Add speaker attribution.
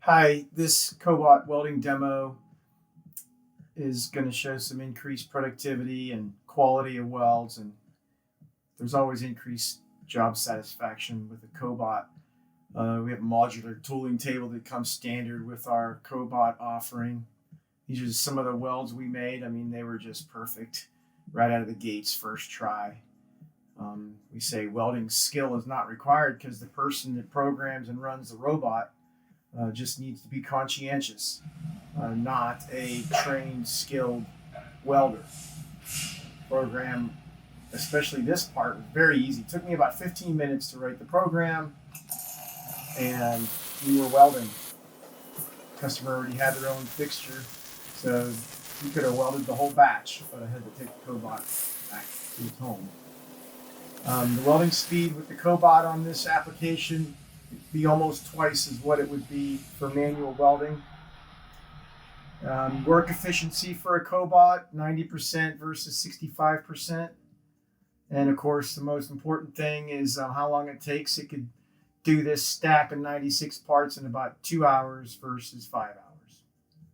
Speaker 1: Hi, this Cobot welding demo is going to show some increased productivity and quality of welds, and there's always increased job satisfaction with the Cobot. We have a modular tooling table that comes standard with our Cobot offering. These are just some of the welds we made. I mean, they were just perfect right out of the gates, first try. We say welding skill is not required because the person that programs and runs the robot just needs to be conscientious, not a trained, skilled welder. Program, especially this part, was very easy. It took me about 15 minutes to write the program, and we were welding. The customer already had their own fixture, so he could have welded the whole batch, but I had to take the Cobot back to his home. The welding speed with the Cobot on this application would be almost twice as what it would be for manual welding. Work efficiency for a Cobot, 90% versus 65%. And of course, the most important thing is how long it takes. It could do this stack of 96 parts in about 2 hours versus 5 hours.